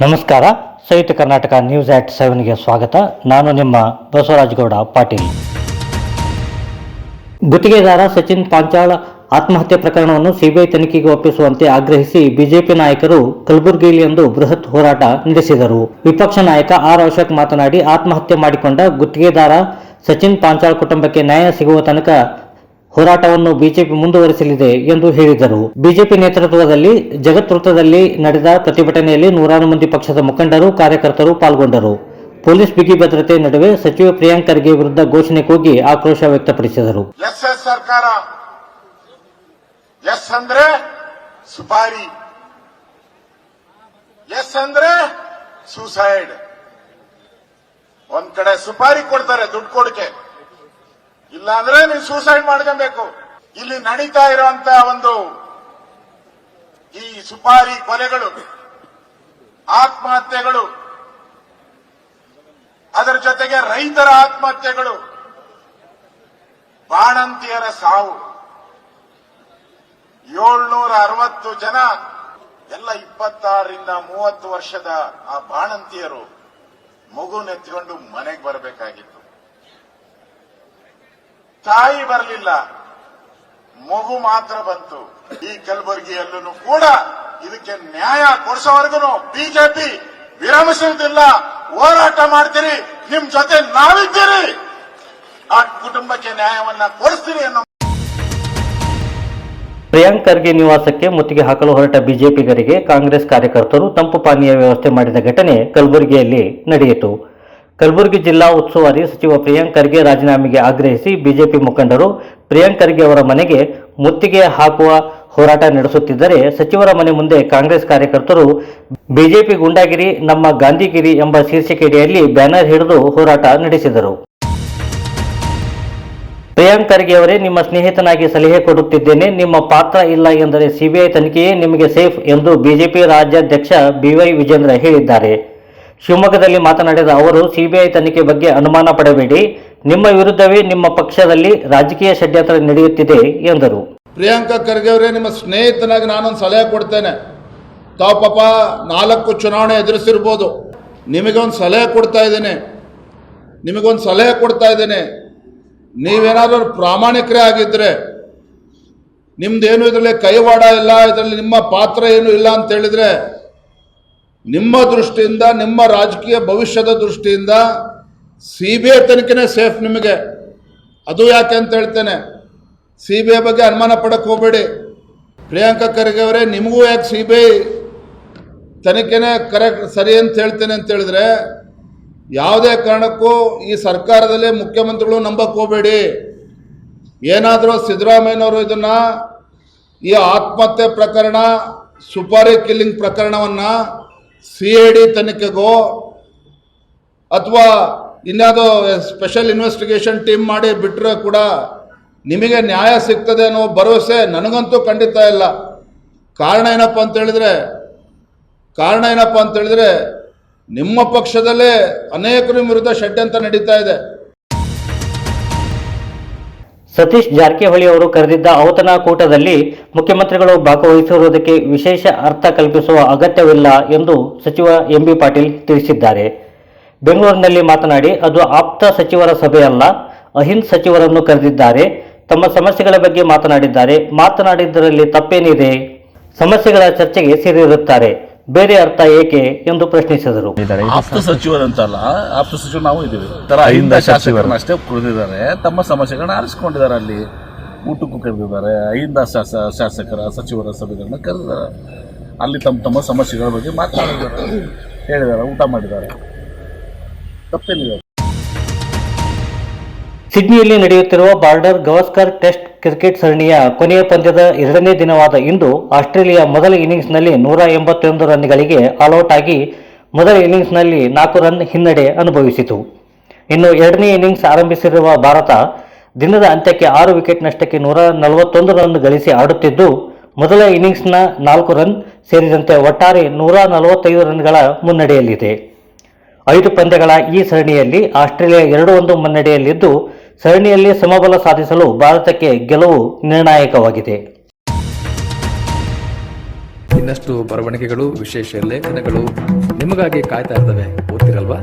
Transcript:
ನಮಸ್ಕಾರ. ಸಂಯುಕ್ತ ಕರ್ನಾಟಕ ನ್ಯೂಸ್ ಆಟ್ 7ಗೆ ಸ್ವಾಗತ. ನಾನು ನಿಮ್ಮ ಬಸವರಾಜಗೌಡ ಪಾಟೀಲ್. ಗುತ್ತಿಗೆದಾರ ಸಚಿನ್ ಪಾಂಚಾಳ್ ಆತ್ಮಹತ್ಯೆ ಪ್ರಕರಣವನ್ನು ಸಿಬಿಐ ತನಿಖೆಗೆ ಒಪ್ಪಿಸುವಂತೆ ಆಗ್ರಹಿಸಿ ಬಿಜೆಪಿ ನಾಯಕರು ಕಲಬುರಗಿಯಲ್ಲಿಂದು ಬೃಹತ್ ಹೋರಾಟ ನಡೆಸಿದರು. ವಿಪಕ್ಷ ನಾಯಕ ಆರ್ ಅಶೋಕ್ ಮಾತನಾಡಿ, ಆತ್ಮಹತ್ಯೆ ಮಾಡಿಕೊಂಡ ಗುತ್ತಿಗೆದಾರ ಸಚಿನ್ ಪಾಂಚಾಳ್ ಕುಟುಂಬಕ್ಕೆ ನ್ಯಾಯ ಸಿಗುವ ತನಕ ಹೋರಾಟವನ್ನು ಬಿಜೆಪಿ ಮುಂದುವರಿಸಲಿದೆ ಎಂದು ಹೇಳಿದರು. ಬಿಜೆಪಿ ನೇತೃತ್ವದಲ್ಲಿ ಜಗತ್-ವೃತ್ತದಲ್ಲಿ ನಡೆದ ಪ್ರತಿಭಟನೆಯಲ್ಲಿ ನೂರಾರು ಮಂದಿ ಪಕ್ಷದ ಮುಖಂಡರು, ಕಾರ್ಯಕರ್ತರು ಪಾಲ್ಗೊಂಡರು. ಪೊಲೀಸ್ ಬಿಗಿ ಭದ್ರತೆ ನಡುವೆ ಸಚಿವ ಪ್ರಿಯಾಂಕ್ ಖರ್ಗೆ ವಿರುದ್ಧ ಘೋಷಣೆ ಕೂಗಿ ಆಕ್ರೋಶ ವ್ಯಕ್ತಪಡಿಸಿದರು. ಸರ್ಕಾರ ಎಸ್ ಅಂದ್ರೆ ಸುಪಾರಿ, ಎಸ್ ಅಂದ್ರೆ ಸೂಸೈಡ್. ಒಂದ್ ಕಡೆ ಸುಪಾರಿ ಕೊಡ್ತಾರೆ ದುಡ್ಡು ಕೊಡಕ್ಕೆ, ಇಲ್ಲ ಅಂದ್ರೆ ನೀವು ಸೂಸೈಡ್ ಮಾಡ್ಕೊಬೇಕು. ಇಲ್ಲಿ ನಡೀತಾ ಇರುವಂತ ಒಂದು ಈ ಸುಪಾರಿ ಕೊಲೆಗಳು, ಆತ್ಮಹತ್ಯೆಗಳು, ಅದರ ಜೊತೆಗೆ ರೈತರ ಆತ್ಮಹತ್ಯೆಗಳು, ಬಾಣಂತಿಯರ ಸಾವು, 760 ಜನ, ಎಲ್ಲ 26ರಿಂದ 30 ವರ್ಷದ ಆ ಬಾಣಂತಿಯರು ಮಗುನೆತ್ಕೊಂಡು ಮನೆಗೆ ಬರಬೇಕಾಗಿತ್ತು. ತಾಯಿ ಬರಲಿಲ್ಲ, ಮಗು ಮಾತ್ರ ಬಂತು. ಈ ಕಲಬುರಗಿಯಲ್ಲೂ ಕೂಡ ಇದಕ್ಕೆ ನ್ಯಾಯ ಕೊಡಿಸೋವರೆಗೂ ಬಿಜೆಪಿ ವಿರಮಿಸುವುದಿಲ್ಲ. ಹೋರಾಟ ಮಾಡ್ತೀರಿ, ನಿಮ್ ಜೊತೆ ನಾವಿದ್ದೀರಿ, ಆ ಕುಟುಂಬಕ್ಕೆ ನ್ಯಾಯವನ್ನ ಕೊಡಿಸ್ತೀರಿ ಅನ್ನೋ. ಪ್ರಿಯಾಂಕ್ ಖರ್ಗೆ ನಿವಾಸಕ್ಕೆ ಮುತ್ತಿಗೆ ಹಾಕಲು ಹೊರಟ ಬಿಜೆಪಿಗರಿಗೆ ಕಾಂಗ್ರೆಸ್ ಕಾರ್ಯಕರ್ತರು ತಂಪು ಪಾನೀಯ ವ್ಯವಸ್ಥೆ ಮಾಡಿದ ಘಟನೆ ಕಲಬುರಗಿಯಲ್ಲಿ ನಡೆಯಿತು. ಕಲಬುರಗಿ ಜಿಲ್ಲಾ ಉಸ್ತುವಾರಿ ಸಚಿವ ಪ್ರಿಯಾಂಕ್ ಖರ್ಗೆ ರಾಜೀನಾಮೆಗೆ ಆಗ್ರಹಿಸಿ ಬಿಜೆಪಿ ಮುಖಂಡರು ಪ್ರಿಯಾಂಕ್ ಖರ್ಗೆ ಅವರ ಮನೆಗೆ ಮುತ್ತಿಗೆ ಹಾಕುವ ಹೋರಾಟ ನಡೆಸುತ್ತಿದ್ದರೆ, ಸಚಿವರ ಮನೆ ಮುಂದೆ ಕಾಂಗ್ರೆಸ್ ಕಾರ್ಯಕರ್ತರು ಬಿಜೆಪಿ ಗುಂಡಾಗಿರಿ ನಮ್ಮ ಗಾಂಧಿಗಿರಿ ಎಂಬ ಶೀರ್ಷಿಕೆಯಡಿಯಲ್ಲಿ ಬ್ಯಾನರ್ ಹಿಡಿದು ಹೋರಾಟ ನಡೆಸಿದರು. ಪ್ರಿಯಾಂಕ್ ಖರ್ಗೆ ಅವರೇ, ನಿಮ್ಮ ಸ್ನೇಹಿತನಾಗಿ ಸಲಹೆ ಕೊಡುತ್ತಿದ್ದೇನೆ. ನಿಮ್ಮ ಪಾತ್ರ ಇಲ್ಲ ಎಂದರೆ ಸಿಬಿಐ ತನಿಖೆಯೇ ನಿಮಗೆ ಸೇಫ್ ಎಂದು ಬಿಜೆಪಿ ರಾಜ್ಯಾಧ್ಯಕ್ಷ ಬಿವೈ ವಿಜೇಂದ್ರ ಹೇಳಿದ್ದಾರೆ. ಶಿವಮೊಗ್ಗದಲ್ಲಿ ಮಾತನಾಡಿದ ಅವರು, ಸಿಬಿಐ ತನಿಖೆ ಬಗ್ಗೆ ಅನುಮಾನ ಪಡಬೇಡಿ, ನಿಮ್ಮ ವಿರುದ್ಧವೇ ನಿಮ್ಮ ಪಕ್ಷದಲ್ಲಿ ರಾಜಕೀಯ ಷಡ್ಯಂತ್ರ ನಡೆಯುತ್ತಿದೆ ಎಂದರು. ಪ್ರಿಯಾಂಕಾ ಖರ್ಗೆ ಅವರೇ, ನಿಮ್ಮ ಸ್ನೇಹಿತನಾಗಿ ನಾನೊಂದು ಸಲಹೆ ಕೊಡ್ತೇನೆ. ತಾವು ಪಾಪ 4 ಚುನಾವಣೆ ಎದುರಿಸಿರ್ಬೋದು. ನಿಮಗೊಂದು ಸಲಹೆ ಕೊಡ್ತಾ ಇದ್ದೇನೆ. ನೀವೇನಾದರೂ ಪ್ರಾಮಾಣಿಕರೇ ಆಗಿದ್ರೆ, ನಿಮ್ದೇನು ಇದರಲ್ಲಿ ಕೈವಾಡ ಇಲ್ಲ, ಇದರಲ್ಲಿ ನಿಮ್ಮ ಪಾತ್ರ ಏನು ಇಲ್ಲ ಅಂತ ಹೇಳಿದ್ರೆ, ನಿಮ್ಮ ದೃಷ್ಟಿಯಿಂದ, ನಿಮ್ಮ ರಾಜಕೀಯ ಭವಿಷ್ಯದ ದೃಷ್ಟಿಯಿಂದ ಸಿಬಿಐ ತನಿಖೆನೇ ಸೇಫ್ ನಿಮಗೆ. ಅದು ಯಾಕೆ ಅಂತ ಹೇಳ್ತೇನೆ, ಸಿಬಿಐ ಬಗ್ಗೆ ಅನುಮಾನ ಪಡಕ್ಕೆ ಹೋಗಬೇಡಿ. ಪ್ರಿಯಾಂಕಾ ಖರ್ಗೆ ಅವರೇ, ನಿಮಗೂ ಯಾಕೆ ಸಿಬಿಐ ತನಿಖೆನೇ ಕರೆಕ್ಟ್ ಸರಿ ಅಂತ ಹೇಳ್ತೇನೆ ಅಂತ ಹೇಳಿದ್ರೆ, ಯಾವುದೇ ಕಾರಣಕ್ಕೂ ಈ ಸರ್ಕಾರದಲ್ಲಿ ಮುಖ್ಯಮಂತ್ರಿಗಳು ನಂಬಕ್ಕೆ ಹೋಗಬೇಡಿ. ಏನಾದರೂ ಸಿದ್ದರಾಮಯ್ಯನವರು ಇದನ್ನು, ಈ ಆತ್ಮಹತ್ಯೆ ಪ್ರಕರಣ, ಸುಪಾರಿ ಕಿಲ್ಲಿಂಗ್ ಪ್ರಕರಣವನ್ನು CID ತನಿಖೆಗೋ ಅಥವಾ ಇನ್ಯಾವುದೋ ಸ್ಪೆಷಲ್ ಇನ್ವೆಸ್ಟಿಗೇಷನ್ ಟೀಮ್ ಮಾಡಿ ಬಿಟ್ಟರೆ ಕೂಡ ನಿಮಗೆ ನ್ಯಾಯ ಸಿಗ್ತದೆ ಅನ್ನೋ ಭರವಸೆ ನನಗಂತೂ ಖಂಡಿತ ಇಲ್ಲ. ಕಾರಣ ಏನಪ್ಪ ಅಂತ ಹೇಳಿದ್ರೆ ನಿಮ್ಮ ಪಕ್ಷದಲ್ಲೇ ಅನೇಕರ ವಿರುದ್ಧ ಷಡ್ಯಂತ್ರ ನಡೀತಾ ಇದೆ. ಸತೀಶ್ ಜಾರಕಿಹೊಳಿ ಅವರು ಕರೆದಿದ್ದ ಔತಣಕೂಟದಲ್ಲಿ ಮುಖ್ಯಮಂತ್ರಿಗಳು ಭಾಗವಹಿಸಿರುವುದಕ್ಕೆ ವಿಶೇಷ ಅರ್ಥ ಕಲ್ಪಿಸುವ ಅಗತ್ಯವಿಲ್ಲ ಎಂದು ಸಚಿವ ಎಂ ಬಿ ಪಾಟೀಲ್ ತಿಳಿಸಿದ್ದಾರೆ. ಬೆಂಗಳೂರಿನಲ್ಲಿ ಮಾತನಾಡಿ, ಅದು ಆಪ್ತ ಸಚಿವರ ಸಭೆಯಲ್ಲ, ಅಹಿಂದ ಸಚಿವರನ್ನು ಕರೆದಿದ್ದಾರೆ, ತಮ್ಮ ಸಮಸ್ಯೆಗಳ ಬಗ್ಗೆ ಮಾತನಾಡಿದ್ದರಲ್ಲಿ ತಪ್ಪೇನಿದೆ, ಸಮಸ್ಯೆಗಳ ಚರ್ಚೆಗೆ ಸೇರಿರುತ್ತಾರೆ, ಬೇರೆ ಅರ್ಥ ಏಕೆ ಎಂದು ಪ್ರಶ್ನಿಸಿದರು. ಆಪ್ತ ಸಚಿವರಂತಲ್ಲ, ಆಪ್ತ ಸಚಿವರು ನಾವು ಇದ್ದೀವಿ. ಅಹಿಂದ ಶಾಸಕರನ್ನ ಅಷ್ಟೇ ಕರೆದಿದ್ದಾರೆ, ತಮ್ಮ ಸಮಸ್ಯೆಗಳನ್ನ ಆರಿಸಿಕೊಂಡಿದ್ದಾರೆ. ಅಲ್ಲಿ ಊಟಕ್ಕೂ ಕರೆದಿದ್ದಾರೆ, ಅಹಿಂದ ಶಾಸಕರ ಸಚಿವರ ಸಭೆಗಳನ್ನ ಕರೆದಿದ್ದಾರೆ. ಅಲ್ಲಿ ತಮ್ಮ ಸಮಸ್ಯೆಗಳ ಬಗ್ಗೆ ಮಾತನಾಡಿದ್ದಾರೆ, ಹೇಳಿದ್ದಾರೆ, ಊಟ ಮಾಡಿದ್ದಾರೆ, ತಪ್ಪೇನಿದೆ. ಸಿಡ್ನಿಯಲ್ಲಿ ನಡೆಯುತ್ತಿರುವ ಬಾರ್ಡರ್ ಗವಾಸ್ಕರ್ ಟೆಸ್ಟ್ ಕ್ರಿಕೆಟ್ ಸರಣಿಯ ಕೊನೆಯ ಪಂದ್ಯದ 2ನೇ ದಿನವಾದ ಇಂದು ಆಸ್ಟ್ರೇಲಿಯಾ ಮೊದಲ ಇನ್ನಿಂಗ್ಸ್ನಲ್ಲಿ 181 ರನ್ಗಳಿಗೆ ಆಲ್ಔಟ್ ಆಗಿ ಮೊದಲ ಇನ್ನಿಂಗ್ಸ್ನಲ್ಲಿ 4 ರನ್ ಹಿನ್ನಡೆ ಅನುಭವಿಸಿತು. ಇನ್ನು 2ನೇ ಇನ್ನಿಂಗ್ಸ್ ಆರಂಭಿಸಿರುವ ಭಾರತ ದಿನದ ಅಂತ್ಯಕ್ಕೆ 6 ವಿಕೆಟ್ ನಷ್ಟಕ್ಕೆ 141 ರನ್ ಗಳಿಸಿ ಆಡುತ್ತಿದ್ದು, ಮೊದಲ ಇನ್ನಿಂಗ್ಸ್ನ 4 ರನ್ ಸೇರಿದಂತೆ ಒಟ್ಟಾರೆ 145 ರನ್ಗಳ ಮುನ್ನಡೆಯಲ್ಲಿದೆ. 5 ಪಂದ್ಯಗಳ ಈ ಸರಣಿಯಲ್ಲಿ ಆಸ್ಟ್ರೇಲಿಯಾ 2-1 ಮುನ್ನಡೆಯಲ್ಲಿದ್ದು, ಸರಣಿಯಲ್ಲಿ ಸಮಬಲ ಸಾಧಿಸಲು ಭಾರತಕ್ಕೆ ಗೆಲುವು ನಿರ್ಣಾಯಕವಾಗಿದೆ. ಇನ್ನಷ್ಟು ಬರವಣಿಗೆಗಳು, ವಿಶೇಷ ಲೇಖನಗಳು ನಿಮಗಾಗಿ ಕಾಯ್ತಾ ಇರ್ತವೆ. ಓದ್ತಿರಲ್ವಾ?